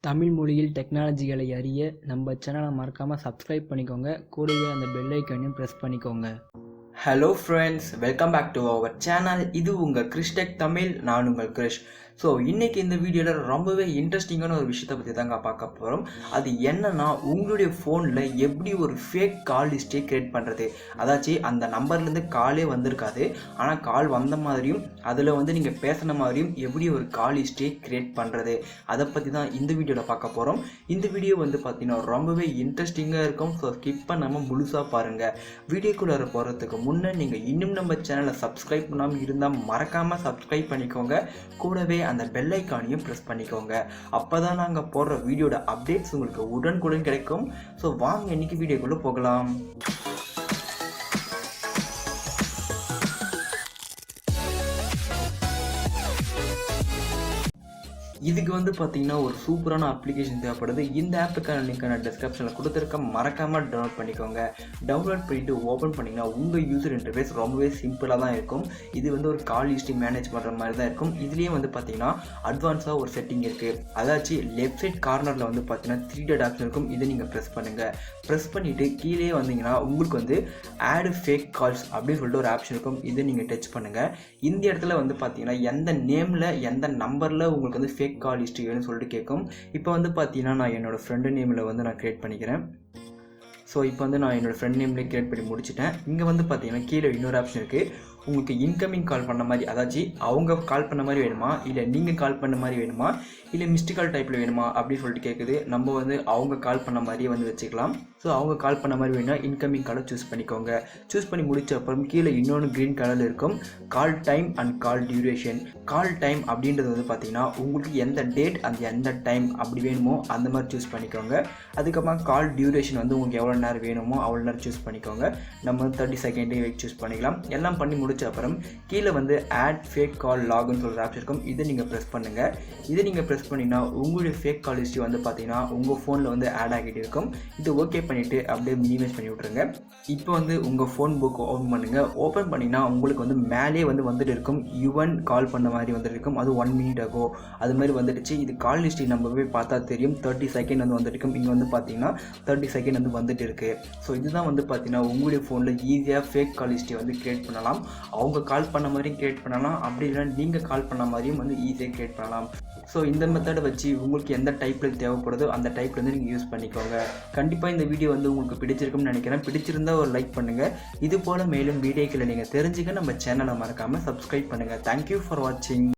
தமிழ் மொழியில் டெக்னாலஜிகளை அறிய நம்ம சேனலை மறக்காமல் சப்ஸ்கிரைப் பண்ணிக்கோங்க. கூடவே அந்த பெல் ஐக்கானையும் ப்ரெஸ் பண்ணிக்கோங்க. Hello friends, welcome back to our channel. இது உங்கள் கிறிஷ் டெக் தமிழ். நான் உங்கள் கிறிஷ். ஸோ இன்றைக்கி இந்த வீடியோவில் ரொம்பவே இன்ட்ரெஸ்டிங்கான ஒரு விஷயத்தை பற்றி தாங்க பார்க்க போகிறோம். அது என்னன்னா, உங்களுடைய ஃபோனில் எப்படி ஒரு ஃபேக் கால் லிஸ்ட்டை க்ரியேட் பண்ணுறது. அதாச்சும் அந்த நம்பர்லேருந்து காலே வந்திருக்காது, ஆனால் கால் வந்த மாதிரியும் அதில் நீங்கள் பேசின மாதிரியும் எப்படி ஒரு கால் லிஸ்ட்டை க்ரியேட் பண்ணுறது, அதை பற்றி தான் இந்த வீடியோவில் பார்க்க போகிறோம். இந்த வீடியோ பார்த்தீங்கன்னா ரொம்பவே இன்ட்ரெஸ்டிங்காக இருக்கும். ஸோ ஸ்கிப் பண்ணாமல் முழுசாக பாருங்கள். வீடியோக்குள்ளே போகிறதுக்கு முன்னே நீங்கள் இன்னும் நம்ம சேனலை சப்ஸ்கிரைப் பண்ணாமல் இருந்தால் மறக்காமல் சப்ஸ்கிரைப் பண்ணிக்கோங்க. கூடவே அந்த பெல் ஐக்கானையும் ப்ரெஸ் பண்ணிக்கோங்க. அப்போ தான் நாங்கள் போடுற வீடியோட அப்டேட்ஸ் உங்களுக்கு உடனுக்குடன் கிடைக்கும். ஸோ வாங்க இன்னைக்கு வீடியோக்குள்ளே போகலாம். இதுக்கு பார்த்தீங்கன்னா ஒரு சூப்பரான அப்ளிகேஷன் தேவைப்படுது. இந்த ஆப்புக்கான லிங்க் நான் டிஸ்கிரிப்ஷனில் கொடுத்துருக்கேன். மறக்காமல் டவுன்லோட் பண்ணிக்கோங்க. டவுன்லோட் பண்ணிவிட்டு ஓப்பன் பண்ணிங்கன்னா உங்கள் யூசர் இன்டர்ஃபேஸ் ரொம்பவே சிம்பிளாக தான் இருக்கும். இது ஒரு கால் லிஸ்ட்டை மேனேஜ் பண்ணுற மாதிரி தான் இருக்கும். இதுலேயே பார்த்தீங்கன்னா அட்வான்ஸாக ஒரு செட்டிங் இருக்குது. அதாச்சும் லெஃப்ட் சைட் கார்னரில் பார்த்தீங்கன்னா 3 டாட் ஆப்ஷன் இருக்கும். இதை நீங்கள் ப்ரெஸ் பண்ணுங்கள். ப்ரெஸ் பண்ணிவிட்டு கீழே வந்தீங்கன்னா உங்களுக்கு ஆட் ஃபேக் கால்ஸ் அப்படின்னு சொல்லிட்டு ஒரு ஆப்ஷன் இருக்கும். இதை நீங்கள் டச் பண்ணுங்கள். இந்த இடத்துல பார்த்தீங்கன்னா எந்த நேமில் எந்த நம்பரில் உங்களுக்கு ஃபேக் கால் லிஸ்ட் வேணும்னு சொல்லிட்டு கேட்கும். இப்போ பார்த்தீங்கன்னா நான் என்னோடய ஃப்ரெண்டு நேமில் நான் க்ரியேட் பண்ணிக்கிறேன். ஸோ இப்போ நான் என்னோடய ஃப்ரெண்ட் நேம்லேயே க்ரியேட் பண்ணி முடிச்சிட்டேன். இங்கே பார்த்தீங்கன்னா கீழே இன்னொரு ஆப்ஷன் இருக்குது. உங்களுக்கு இன்கமிங் கால் பண்ண மாதிரி, அதாச்சும் அவங்க கால் பண்ண மாதிரி வேணுமா, இல்லை நீங்கள் கால் பண்ண மாதிரி வேணுமா, இல்லை மிஸ்டு கால் டைப்பில் வேணுமா அப்படின்னு சொல்லிட்டு கேட்குது. நம்ம அவங்க கால் பண்ண மாதிரியே வச்சுக்கலாம். ஸோ அவங்க கால் பண்ண மாதிரி வேணும்னா இன்கமிங் காலை சூஸ் பண்ணிக்கோங்க. சூஸ் பண்ணி முடிச்ச அப்புறம் கீழே இன்னொன்று க்ரீன் கலரில் இருக்கும் கால் time and call duration. Call time அப்படின்றது பார்த்தீங்கன்னா உங்களுக்கு எந்த டேட் அந்த எந்த டைம் அப்படி வேணுமோ அந்த மாதிரி சூஸ் பண்ணிக்கோங்க. அதுக்கப்புறம் கால் டியூரேஷன் உங்களுக்கு எவ்வளோ நேரம் வேணுமோ அவ்வளோ நேரம் சூஸ் பண்ணிக்கோங்க. நம்ம 30 செகண்ட் சூஸ் பண்ணிக்கலாம். எல்லாம் பண்ணி முடிச்ச அப்புறம் கீழே ஆட் ஃபேக் கால் லாக்னு சொல்கிற ஆப்ஷன் இருக்கும். இதை நீங்கள் ப்ரெஸ் பண்ணுங்கள். இதை நீங்கள் ப்ரெஸ் பண்ணிங்கன்னா உங்களுடைய ஃபேக் கால் லிஸ்ட் பார்த்தீங்கன்னா உங்கள் ஃபோனில் ஆட் ஆகிட்டு இருக்கும். இது ஓகே பண்ணிவிட்டு அப்படியே மினிமைஸ் பண்ணி விட்ருங்க. இப்போ உங்கள் ஃபோன் புக் ஓப்பன் பண்ணுங்கள். ஓப்பன் பண்ணிங்கன்னா உங்களுக்கு மேலே வந்துட்டு இருக்கும் யுவன் கால் பண்ண மாதிரி வந்துட்டு இருக்கும். அது 1 minute ஆகோ அது மாதிரி வந்துடுச்சு. இது கால் லிஸ்ட்டு நம்ம போய் பார்த்தா தெரியும். 30 செகண்ட் வந்துட்டு இருக்கும். இங்கே பார்த்தீங்கன்னா 30 செகண்ட் வந்துட்டு இருக்குது. ஸோ இதுதான் பார்த்தீங்கன்னா உங்களுடைய ஃபோனில் ஈஸியாக ஃபேக் கால் லிஸ்ட்டை க்ரியேட் பண்ணலாம். அவங்க கால் பண்ண மாதிரியும் க்ரியேட் பண்ணலாம், அப்படி இல்லைனா நீங்கள் கால் பண்ண மாதிரியும் ஈஸியாக க்ரியேட் பண்ணலாம். ஸோ இந்த மெத்தடை வச்சு உங்களுக்கு எந்த டைப்பில் தேவைப்படுதோ அந்த டைப்பில் நீங்கள் யூஸ் பண்ணிக்கோங்க. கண்டிப்பாக இந்த வீடியோ உங்களுக்கு பிடிச்சிருக்கும்னு நினைக்கிறேன். பிடிச்சிருந்தால் ஒரு லைக் பண்ணுங்கள். இது போல் மேலும் வீடியோக்களை நீங்கள் தெரிஞ்சுக்க நம்ம சேனலை மறக்காமல் சப்ஸ்கிரைப் பண்ணுங்கள். தேங்க்யூ ஃபார் வாட்சிங்.